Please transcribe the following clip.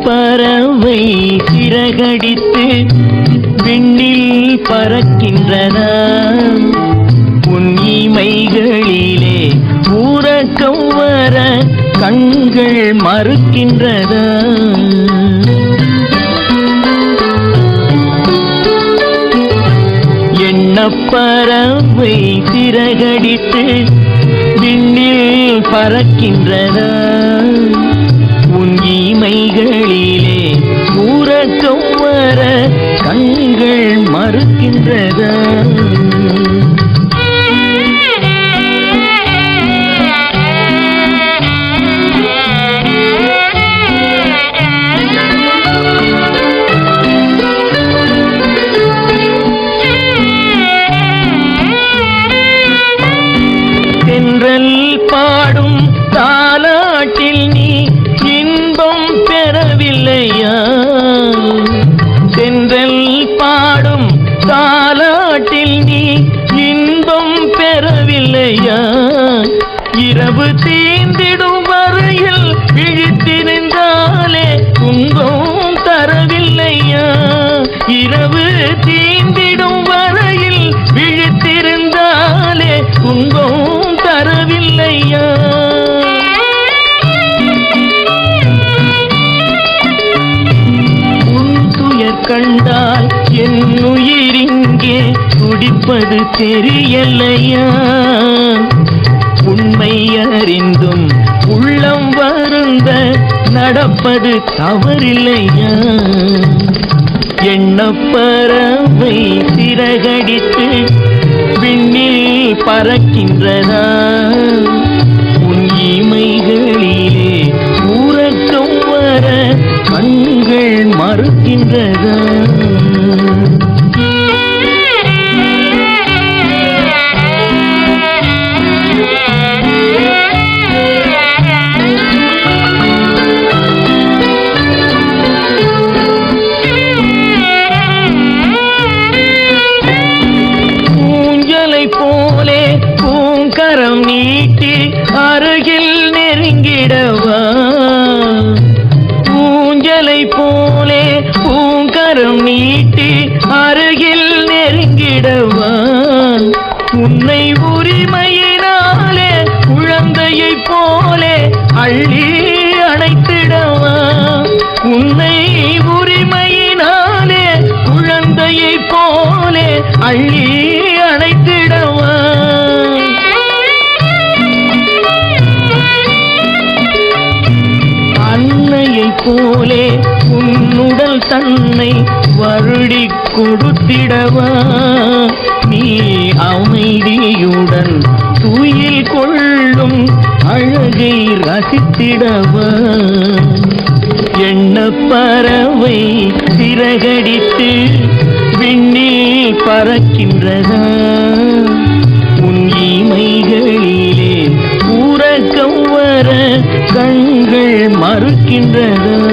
பறவை சிறகடித்து விண்ணில் பறக்கின்றதா? உன் இமைகளிலே உறக்கம் வர கண்கள் மறுக்கின்றதா? பறவை சிறகடித்து விண்ணில் பறக்கின்றதா? உன் இமைகளிலே உறக்கம் வர கண்கள் மறுக்கின்றதா? தென்றல் பாடும் தாலாட்டில் நீ இன்பம் பெறவில்லையா? தென்றல் பாடும் தாலாட்டில் நீ இன்பம் பெறவில்லையா? இரவு தீந்திடும் வரையில் விழித்திருந்தாலே துன்பம் தரவில்லையா? இரவு தீந்திடும் வரையில் விழித்திருந்தாலே துன்பம் தரவில்லையா? உன் துயர் கண்டால் என் உயிரிங்கே துடிப்பது தெரியலையா? உண்மை அறிந்தும் உள்ளம் வருந்த நடப்பது தவறில்லையா? பறவை சிறகடித்து விண்ணில் பறக்கின்றதா? உன் இமைகளிலே உறக்கம் வர கண்கள் மறுக்கின்றதா? போலே பூங்கரம் நீட்டி அருகில் நெருங்கிடவா? ஊஞ்சலை போலே பூங்கரம் நீட்டி அருகில் நெருங்கிடவா? உன்னை உரிமையினாலே குழந்தையை போலே அள்ளி அணைத்திடவா? உன்னை உரிமையினாலே குழந்தையை போலே அள்ளி அணைத்திடவா? அன்னையை போலே உன்னுடல் தன்னை வருடி கொடுத்திடவா? நீ அமைதியுடன் துயில் கொள்ளும் அழகை ரசித்திடவா? பறவை சிறகடித்து விண்ணில் பறக்கின்றதா? உன் இமைகளிலே உறக்கம் வர கண்கள் மறுக்கின்றதா?